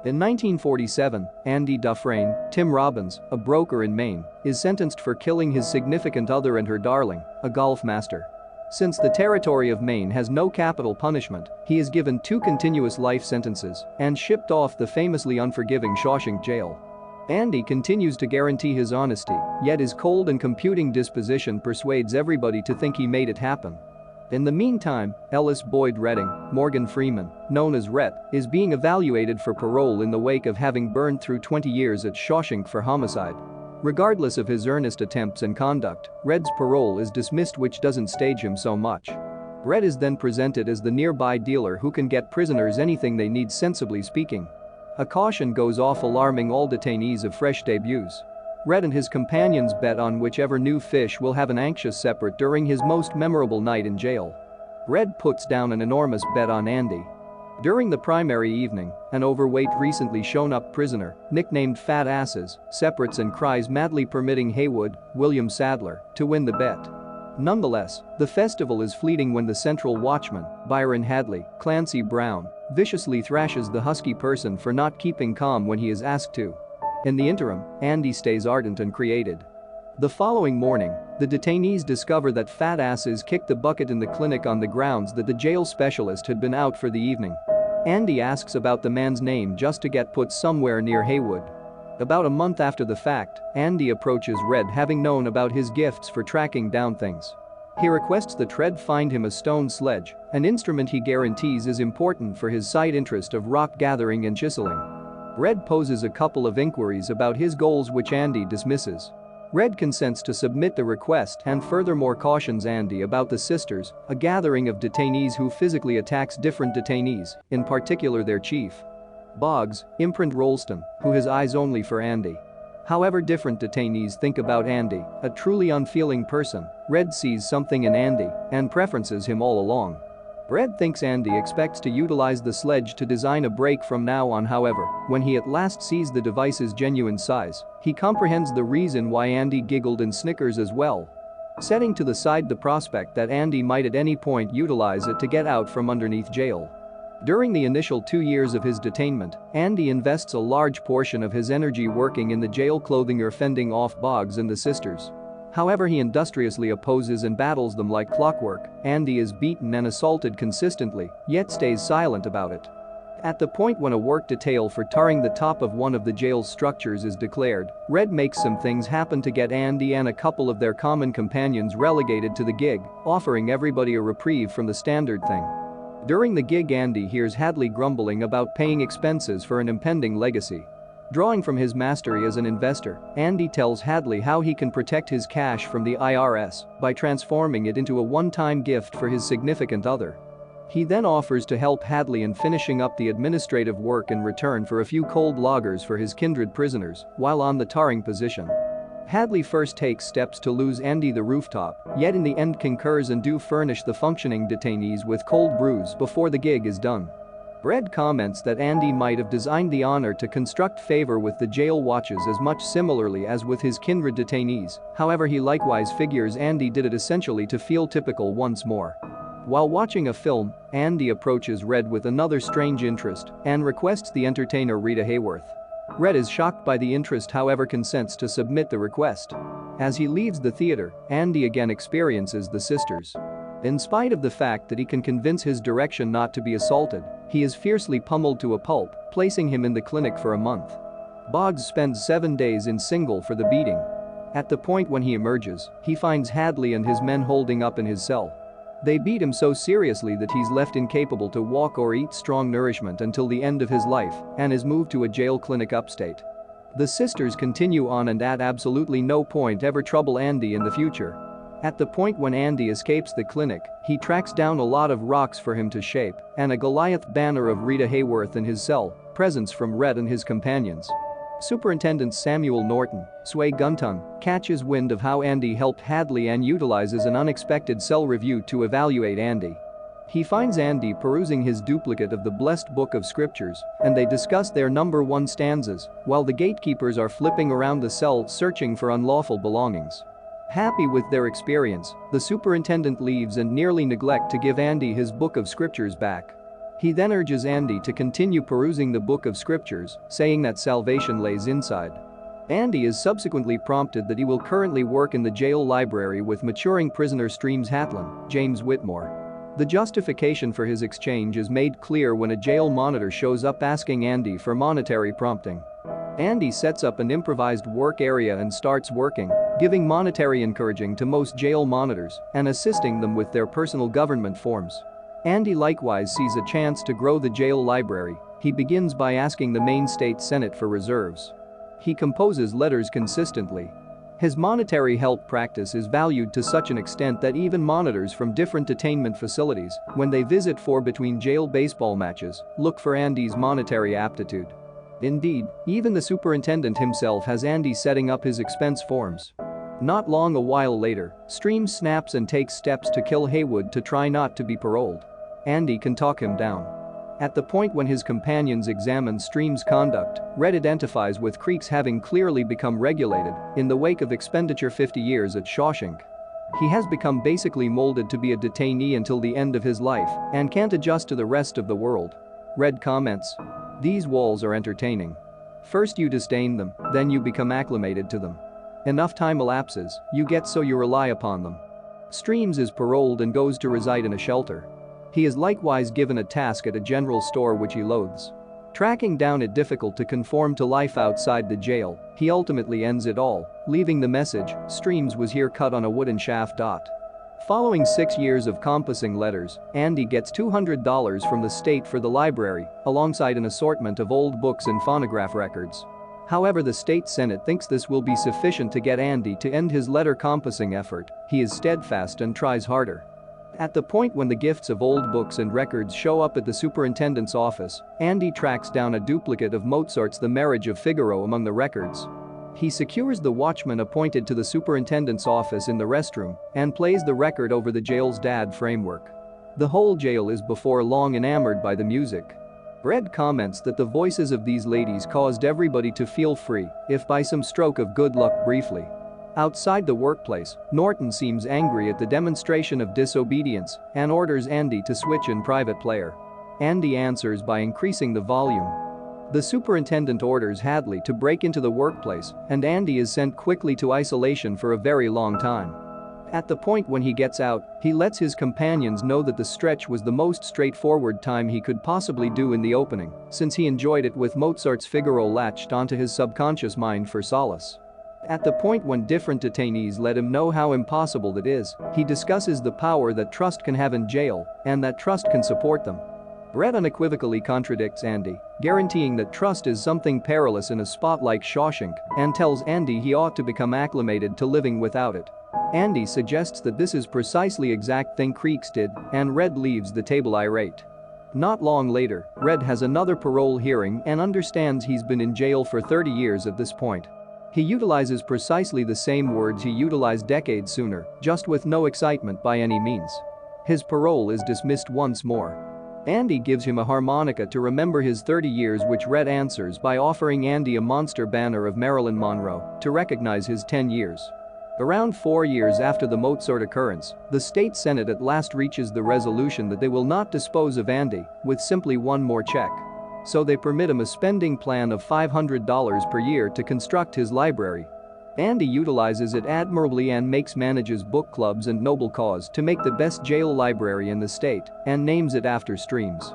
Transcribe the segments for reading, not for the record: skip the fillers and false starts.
In 1947, Andy Dufresne, Tim Robbins, a broker in Maine, is sentenced for killing his significant other and her darling, a golf master. Since the territory of Maine has no capital punishment, he is given 2 continuous life sentences and shipped off the famously unforgiving Shawshank jail. Andy continues to guarantee his honesty, yet his cold and computing disposition persuades everybody to think he made it happen. In the meantime, Ellis Boyd Redding, Morgan Freeman, known as Rhett, is being evaluated for parole in the wake of having burned through 20 years at Shawshank for homicide. Regardless of his earnest attempts and conduct, Redd's parole is dismissed, which doesn't stage him so much. Redd is then presented as the nearby dealer who can get prisoners anything they need, sensibly speaking. A caution goes off alarming all detainees of fresh debuts. Redd and his companions bet on whichever new fish will have an anxious separate during his most memorable night in jail. Redd puts down an enormous bet on Andy. During the primary evening, an overweight recently shown up prisoner, nicknamed Fat Asses, separates and cries madly, permitting Haywood, William Sadler, to win the bet. Nonetheless, the festival is fleeting when the central watchman, Byron Hadley, Clancy Brown, viciously thrashes the husky person for not keeping calm when he is asked to. In the interim, Andy stays ardent and created. The following morning, the detainees discover that Fat Asses kicked the bucket in the clinic on the grounds that the jail specialist had been out for the evening. Andy asks about the man's name just to get put somewhere near Haywood. About a month after the fact, Andy approaches Redd, having known about his gifts for tracking down things. He requests that Redd find him a stone sledge, an instrument he guarantees is important for his side interest of rock gathering and chiseling. Redd poses a couple of inquiries about his goals, which Andy dismisses. Redd consents to submit the request and furthermore cautions Andy about the Sisters, a gathering of detainees who physically attacks different detainees, in particular their chief. Boggs, Imprint Rolston, who has eyes only for Andy. However different detainees think about Andy, a truly unfeeling person, Redd sees something in Andy and preferences him all along. Redd thinks Andy expects to utilize the sledge to design a break from now on. However, when he at last sees the device's genuine size, he comprehends the reason why Andy giggled and snickers as well. Setting to the side the prospect that Andy might at any point utilize it to get out from underneath jail. During the initial 2 years of his detainment, Andy invests a large portion of his energy working in the jail, clothing or fending off Boggs and the Sisters. However, he industriously opposes and battles them like clockwork. Andy is beaten and assaulted consistently, yet stays silent about it. At the point when a work detail for tarring the top of one of the jail's structures is declared, Redd makes some things happen to get Andy and a couple of their common companions relegated to the gig, offering everybody a reprieve from the standard thing. During the gig, Andy hears Hadley grumbling about paying expenses for an impending legacy. Drawing from his mastery as an investor, Andy tells Hadley how he can protect his cash from the IRS by transforming it into a one-time gift for his significant other. He then offers to help Hadley in finishing up the administrative work in return for a few cold loggers for his kindred prisoners while on the tarring position. Hadley first takes steps to lose Andy the rooftop, yet in the end concurs and do furnish the functioning detainees with cold brews before the gig is done. Redd comments that Andy might have designed the honor to construct favor with the jail watches as much similarly as with his kindred detainees. However, he likewise figures Andy did it essentially to feel typical once more. While watching a film, Andy approaches Redd with another strange interest and requests the entertainer Rita Hayworth. Redd is shocked by the interest, however consents to submit the request. As he leaves the theater, Andy again experiences the Sisters. In spite of the fact that he can convince his direction not to be assaulted, he is fiercely pummeled to a pulp, placing him in the clinic for a month. Boggs spends 7 days in single for the beating. At the point when he emerges, he finds Hadley and his men holding up in his cell. They beat him so seriously that he's left incapable to walk or eat strong nourishment until the end of his life and is moved to a jail clinic upstate. The Sisters continue on and at absolutely no point ever trouble Andy in the future. At the point when Andy escapes the clinic, he tracks down a lot of rocks for him to shape and a Goliath banner of Rita Hayworth in his cell, presents from Redd and his companions. Superintendent Samuel Norton, Sway Gunton, catches wind of how Andy helped Hadley and utilizes an unexpected cell review to evaluate Andy. He finds Andy perusing his duplicate of the Blessed Book of Scriptures, and they discuss their number 1 stanzas, while the gatekeepers are flipping around the cell searching for unlawful belongings. Happy with their experience, the superintendent leaves and nearly neglect to give Andy his book of scriptures back. He then urges Andy to continue perusing the book of scriptures, saying that salvation lays inside. Andy is subsequently prompted that he will currently work in the jail library with maturing prisoner Streams Hatlin, James Whitmore. The justification for his exchange is made clear when a jail monitor shows up asking Andy for monetary prompting. Andy sets up an improvised work area and starts working, giving monetary encouraging to most jail monitors and assisting them with their personal government forms. Andy likewise sees a chance to grow the jail library. He begins by asking the Maine State Senate for reserves. He composes letters consistently. His monetary help practice is valued to such an extent that even monitors from different detainment facilities, when they visit for between jail baseball matches, look for Andy's monetary aptitude. Indeed, even the superintendent himself has Andy setting up his expense forms. Not long a while later, Streams snaps and takes steps to kill Haywood to try not to be paroled. Andy can talk him down. At the point when his companions examine Streams' conduct, Red identifies with Creek's having clearly become regulated in the wake of expenditure 50 years at Shawshank. He has become basically molded to be a detainee until the end of his life and can't adjust to the rest of the world. Red comments, "These walls are entertaining. First you disdain them, then you become acclimated to them. Enough time elapses, you get so you rely upon them." Streams is paroled and goes to reside in a shelter. He is likewise given a task at a general store which he loathes. Tracking down it difficult to conform to life outside the jail, he ultimately ends it all, leaving the message, "Streams was here" cut on a wooden shaft. Following 6 years of compassing letters, Andy gets $200 from the state for the library, alongside an assortment of old books and phonograph records. However, the state senate thinks this will be sufficient to get Andy to end his letter compassing effort. He is steadfast and tries harder. At the point when the gifts of old books and records show up at the superintendent's office, Andy tracks down a duplicate of Mozart's The Marriage of Figaro among the records. He secures the watchman appointed to the superintendent's office in the restroom and plays the record over the jail's DAD framework. The whole jail is before long enamored by the music. Red comments that the voices of these ladies caused everybody to feel free, if by some stroke of good luck briefly. Outside the workplace, Norton seems angry at the demonstration of disobedience and orders Andy to switch in private player. Andy answers by increasing the volume. The superintendent orders Hadley to break into the workplace, and Andy is sent quickly to isolation for a very long time. At the point when he gets out, he lets his companions know that the stretch was the most straightforward time he could possibly do in the opening, since he enjoyed it with Mozart's Figaro latched onto his subconscious mind for solace. At the point when different detainees let him know how impossible that is, he discusses the power that trust can have in jail and that trust can support them. Red unequivocally contradicts Andy, guaranteeing that trust is something perilous in a spot like Shawshank, and tells Andy he ought to become acclimated to living without it. Andy suggests that this is precisely exact thing Creeks did, and Red leaves the table irate. Not long later, Red has another parole hearing and understands he's been in jail for 30 years at this point. He utilizes precisely the same words he utilized decades sooner, just with no excitement by any means. His parole is dismissed once more. Andy gives him a harmonica to remember his 30 years, which Red answers by offering Andy a monster banner of Marilyn Monroe to recognize his 10 years. Around 4 years after the Mozart occurrence, the state senate at last reaches the resolution that they will not dispose of Andy with simply one more check. So they permit him a spending plan of $500 per year to construct his library. Andy utilizes it admirably and manages book clubs and noble cause to make the best jail library in the state and names it after Streams.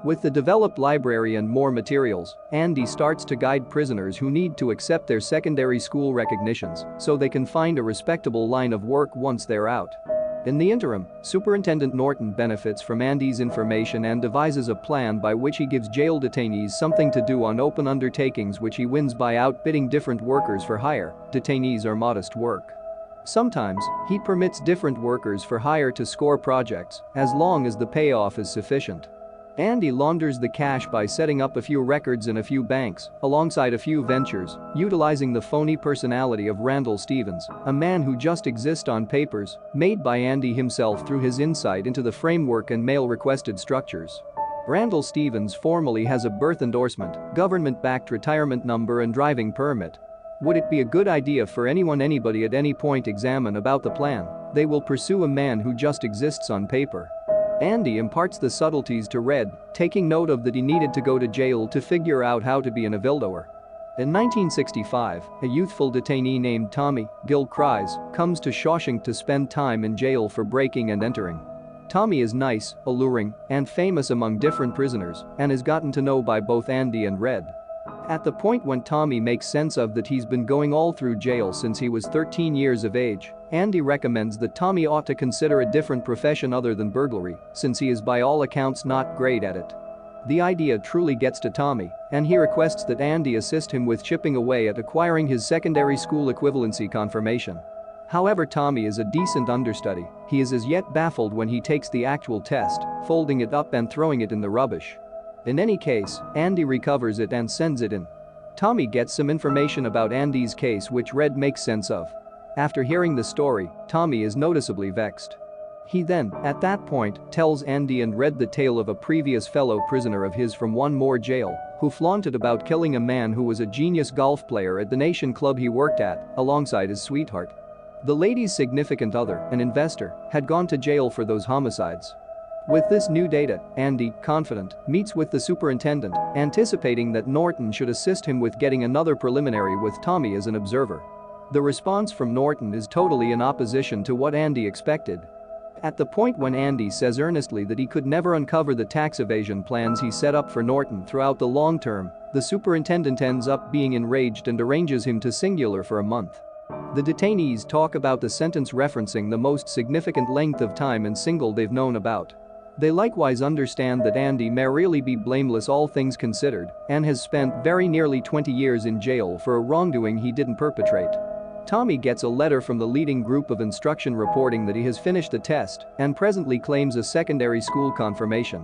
With the developed library and more materials, Andy starts to guide prisoners who need to accept their secondary school recognitions so they can find a respectable line of work once they're out. In the interim, Superintendent Norton benefits from Andy's information and devises a plan by which he gives jail detainees something to do on open undertakings, which he wins by outbidding different workers for hire. Detainees are modest work. Sometimes, he permits different workers for hire to score projects, as long as the payoff is sufficient. Andy launders the cash by setting up a few records in a few banks, alongside a few ventures, utilizing the phony personality of Randall Stevens, a man who just exists on papers, made by Andy himself through his insight into the framework and mail-requested structures. Randall Stevens formally has a birth endorsement, government-backed retirement number and driving permit. Would it be a good idea for anybody at any point examine about the plan? They will pursue a man who just exists on paper. Andy imparts the subtleties to Red, taking note of that he needed to go to jail to figure out how to be an evildoer. In 1965, a youthful detainee named Tommy, Gil Cries, comes to Shawshank to spend time in jail for breaking and entering. Tommy is nice, alluring, and famous among different prisoners and is gotten to know by both Andy and Red. At the point when Tommy makes sense of that he's been going all through jail since he was 13 years of age, Andy recommends that Tommy ought to consider a different profession other than burglary, since he is by all accounts not great at it. The idea truly gets to Tommy, and he requests that Andy assist him with chipping away at acquiring his secondary school equivalency confirmation. However, Tommy is a decent understudy. He is as yet baffled when he takes the actual test, folding it up and throwing it in the rubbish. In any case, Andy recovers it and sends it in. Tommy gets some information about Andy's case which Red makes sense of. After hearing the story, Tommy is noticeably vexed. He then, at that point, tells Andy and Red the tale of a previous fellow prisoner of his from one more jail, who flaunted about killing a man who was a genius golf player at the Nation Club he worked at, alongside his sweetheart. The lady's significant other, an investor, had gone to jail for those homicides. With this new data, Andy, confident, meets with the superintendent, anticipating that Norton should assist him with getting another preliminary with Tommy as an observer. The response from Norton is totally in opposition to what Andy expected. At the point when Andy says earnestly that he could never uncover the tax evasion plans he set up for Norton throughout the long term, the superintendent ends up being enraged and arranges him to singular for a month. The detainees talk about the sentence referencing the most significant length of time in single they've known about. They likewise understand that Andy may really be blameless all things considered and has spent very nearly 20 years in jail for a wrongdoing he didn't perpetrate. Tommy gets a letter from the leading group of instruction reporting that he has finished the test and presently claims a secondary school confirmation.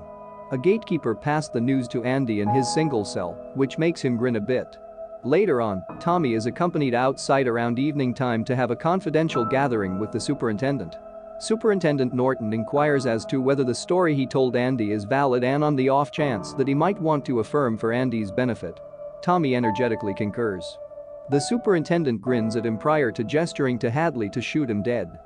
A gatekeeper passed the news to Andy in his single cell, which makes him grin a bit. Later on, Tommy is accompanied outside around evening time to have a confidential gathering with the superintendent. Superintendent Norton inquires as to whether the story he told Andy is valid and on the off chance that he might want to affirm for Andy's benefit. Tommy energetically concurs. The superintendent grins at him prior to gesturing to Hadley to shoot him dead.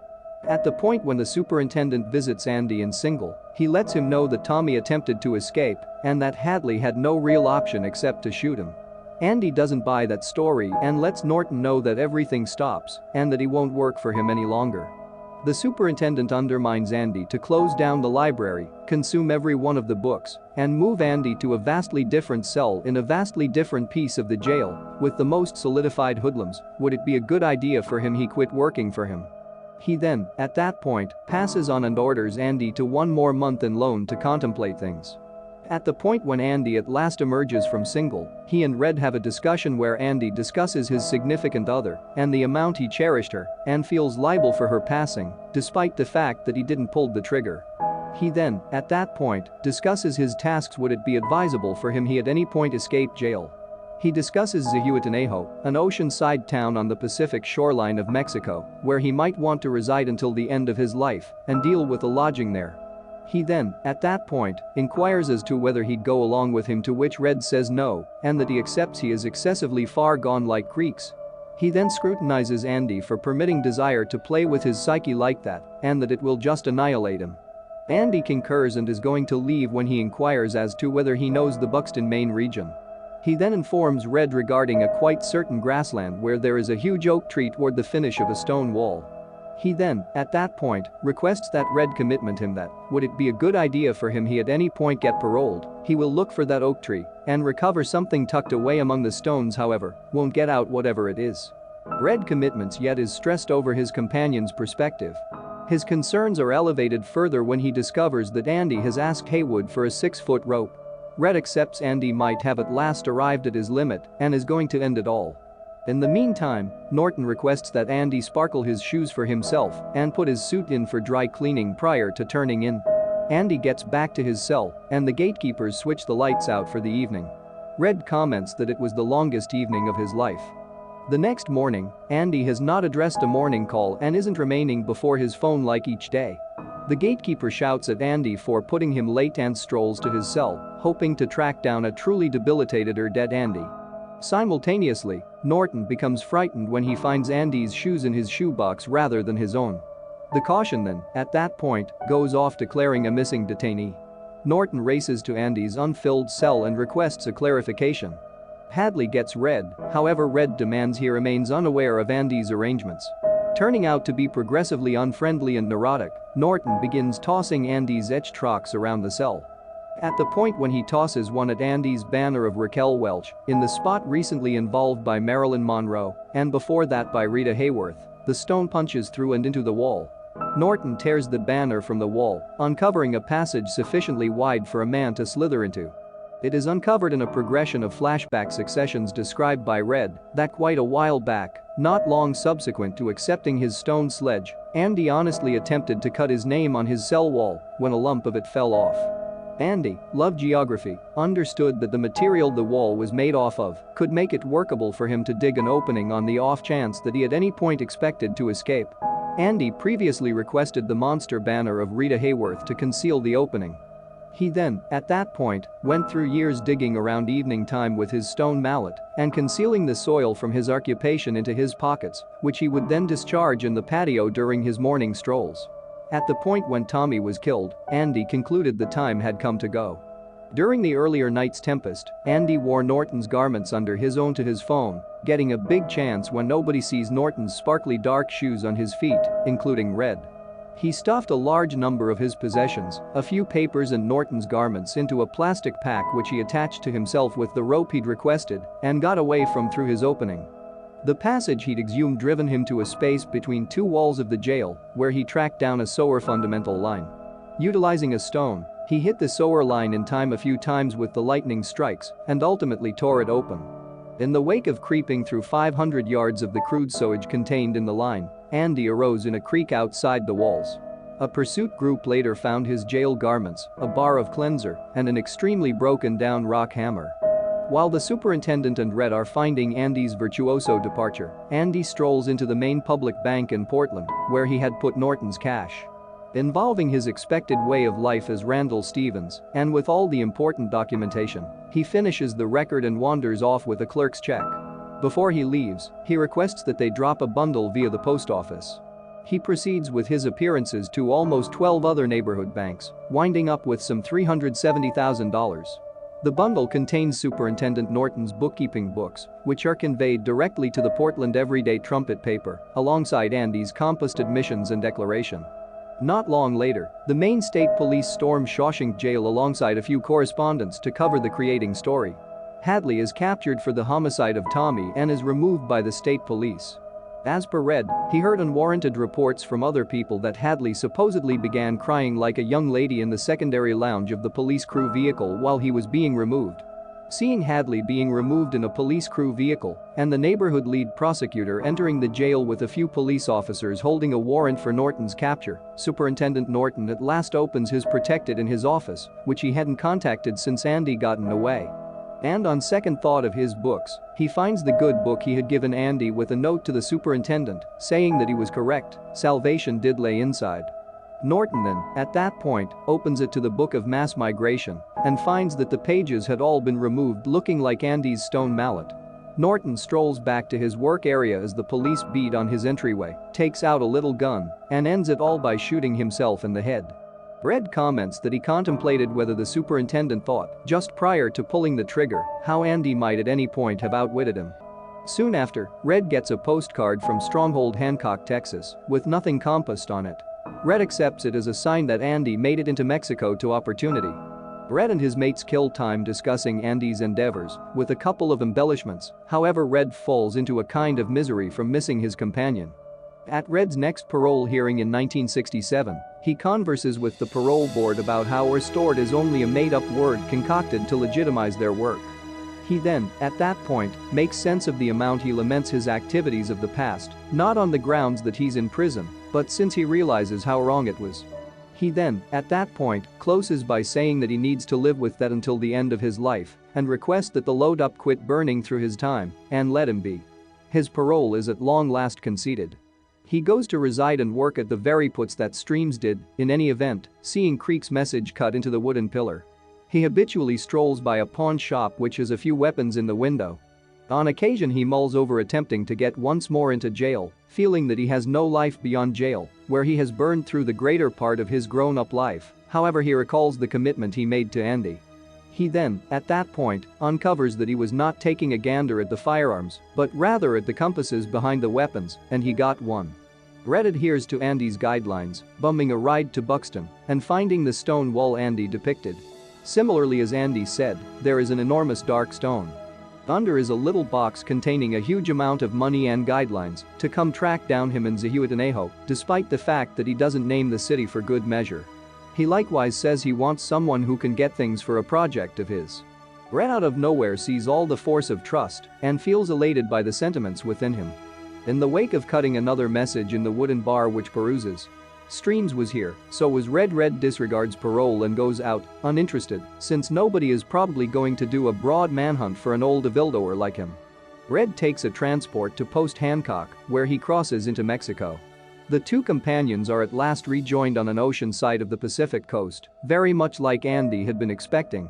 At the point when the superintendent visits Andy in single, he lets him know that Tommy attempted to escape and that Hadley had no real option except to shoot him. Andy doesn't buy that story and lets Norton know that everything stops and that he won't work for him any longer. The superintendent undermines Andy to close down the library, consume every one of the books, and move Andy to a vastly different cell in a vastly different piece of the jail. With the most solidified hoodlums, would it be a good idea for him he quit working for him? He then, at that point, passes on and orders Andy to one more month in loan to contemplate things. At the point when Andy at last emerges from single, he and Red have a discussion where Andy discusses his significant other and the amount he cherished her and feels liable for her passing, despite the fact that he didn't pull the trigger. He then, at that point, discusses his tasks. Would it be advisable for him he at any point escape jail? He discusses Zihuatanejo, an oceanside town on the Pacific shoreline of Mexico, where he might want to reside until the end of his life and deal with a lodging there. He then, at that point, inquires as to whether he'd go along with him, to which Red says no and that he accepts he is excessively far gone like creeks. He then scrutinizes Andy for permitting desire to play with his psyche like that and that it will just annihilate him. Andy concurs and is going to leave when he inquires as to whether he knows the Buxton, Maine region. He then informs Red regarding a quite certain grassland where there is a huge oak tree toward the finish of a stone wall. He then, at that point, requests that Red commitment him that, would it be a good idea for him he at any point get paroled, he will look for that oak tree and recover something tucked away among the stones, however, won't get out whatever it is. Red commitments yet is stressed over his companion's perspective. His concerns are elevated further when he discovers that Andy has asked Haywood for a 6-foot rope. Red accepts Andy might have at last arrived at his limit and is going to end it all. In the meantime, Norton requests that Andy sparkle his shoes for himself and put his suit in for dry cleaning prior to turning in. Andy gets back to his cell and the gatekeepers switch the lights out for the evening. Red comments that it was the longest evening of his life. The next morning, Andy has not addressed a morning call and isn't remaining before his phone like each day. The gatekeeper shouts at Andy for putting him late and strolls to his cell, hoping to track down a truly debilitated or dead Andy. Simultaneously, Norton becomes frightened when he finds Andy's shoes in his shoebox rather than his own. The caution then, at that point, goes off declaring a missing detainee. Norton races to Andy's unfilled cell and requests a clarification. Hadley gets Red, however Red demands he remains unaware of Andy's arrangements. Turning out to be progressively unfriendly and neurotic, Norton begins tossing Andy's etched rocks around the cell. At the point when he tosses one at Andy's banner of Raquel Welch, in the spot recently involved by Marilyn Monroe, and before that by Rita Hayworth, the stone punches through and into the wall. Norton tears the banner from the wall, uncovering a passage sufficiently wide for a man to slither into. It is uncovered in a progression of flashback successions described by Red that quite a while back, not long subsequent to accepting his stone sledge, Andy honestly attempted to cut his name on his cell wall when a lump of it fell off. Andy loved geography, understood that the material the wall was made off of could make it workable for him to dig an opening on the off chance that he at any point expected to escape. Andy previously requested the monster banner of Rita Hayworth to conceal the opening. He then, at that point, went through years digging around evening time with his stone mallet and concealing the soil from his occupation into his pockets, which he would then discharge in the patio during his morning strolls. At the point when Tommy was killed, Andy concluded the time had come to go. During the earlier night's tempest, Andy wore Norton's garments under his own to his phone, getting a big chance when nobody sees Norton's sparkly dark shoes on his feet, including Red. He stuffed a large number of his possessions, a few papers and Norton's garments into a plastic pack which he attached to himself with the rope he'd requested and got away from through his opening. The passage he'd exhumed driven him to a space between two walls of the jail where he tracked down a sewer fundamental line. Utilizing a stone, he hit the sewer line in time a few times with the lightning strikes and ultimately tore it open. In the wake of creeping through 500 yards of the crude sewage contained in the line, Andy arose in a creek outside the walls. A pursuit group later found his jail garments, a bar of cleanser, and an extremely broken down rock hammer. While the superintendent and Red are finding Andy's virtuoso departure, Andy strolls into the main public bank in Portland, where he had put Norton's cash. Involving his expected way of life as Randall Stevens, and with all the important documentation, he finishes the record and wanders off with a clerk's check. Before he leaves, he requests that they drop a bundle via the post office. He proceeds with his appearances to almost 12 other neighborhood banks, winding up with some $370,000. The bundle contains Superintendent Norton's bookkeeping books, which are conveyed directly to the Portland Everyday Trumpet paper, alongside Andy's compassed admissions and declaration. Not long later, the Maine State Police storm Shawshank Jail alongside a few correspondents to cover the creating story. Hadley is captured for the homicide of Tommy and is removed by the state police. As per Red, he heard unwarranted reports from other people that Hadley supposedly began crying like a young lady in the secondary lounge of the police crew vehicle while he was being removed. Seeing Hadley being removed in a police crew vehicle and the neighborhood lead prosecutor entering the jail with a few police officers holding a warrant for Norton's capture, Superintendent Norton at last opens his protected in his office, which he hadn't contacted since Andy gotten away. And on second thought of his books, he finds the good book he had given Andy with a note to the superintendent saying that he was correct, salvation did lay inside. Norton then, at that point, opens it to the Book of Mass Migration and finds that the pages had all been removed looking like Andy's stone mallet. Norton strolls back to his work area as the police beat on his entryway, takes out a little gun, and ends it all by shooting himself in the head. Red comments that he contemplated whether the superintendent thought, just prior to pulling the trigger, how Andy might at any point have outwitted him. Soon after, Red gets a postcard from Stronghold, Hancock, Texas, with nothing compassed on it. Red accepts it as a sign that Andy made it into Mexico to opportunity. Red and his mates kill time discussing Andy's endeavors, with a couple of embellishments, however Red falls into a kind of misery from missing his companion. At Red's next parole hearing in 1967, he converses with the parole board about how restored is only a made-up word concocted to legitimize their work. He then, at that point, makes sense of the amount he laments his activities of the past, not on the grounds that he's in prison, but since he realizes how wrong it was. He then, at that point, closes by saying that he needs to live with that until the end of his life and requests that the load-up quit burning through his time and let him be. His parole is at long last conceded. He goes to reside and work at the very puts that Streams did, in any event, seeing Creek's message cut into the wooden pillar. He habitually strolls by a pawn shop which has a few weapons in the window. On occasion he mulls over attempting to get once more into jail, feeling that he has no life beyond jail, where he has burned through the greater part of his grown-up life. However, he recalls the commitment he made to Andy. He then, at that point, uncovers that he was not taking a gander at the firearms, but rather at the compasses behind the weapons, and he got one. Red adheres to Andy's guidelines, bumming a ride to Buxton and finding the stone wall Andy depicted. Similarly, as Andy said, there is an enormous dark stone. Under is a little box containing a huge amount of money and guidelines to come track down him in Zihuatanejo, despite the fact that he doesn't name the city for good measure. He likewise says he wants someone who can get things for a project of his. Red out of nowhere sees all the force of trust and feels elated by the sentiments within him. In the wake of cutting another message in the wooden bar which peruses, Streams was here, so was Red. Red disregards parole and goes out, uninterested, since nobody is probably going to do a broad manhunt for an old evildoer like him. Red takes a transport to Post Hancock, where he crosses into Mexico. The two companions are at last rejoined on an ocean side of the Pacific coast, very much like Andy had been expecting.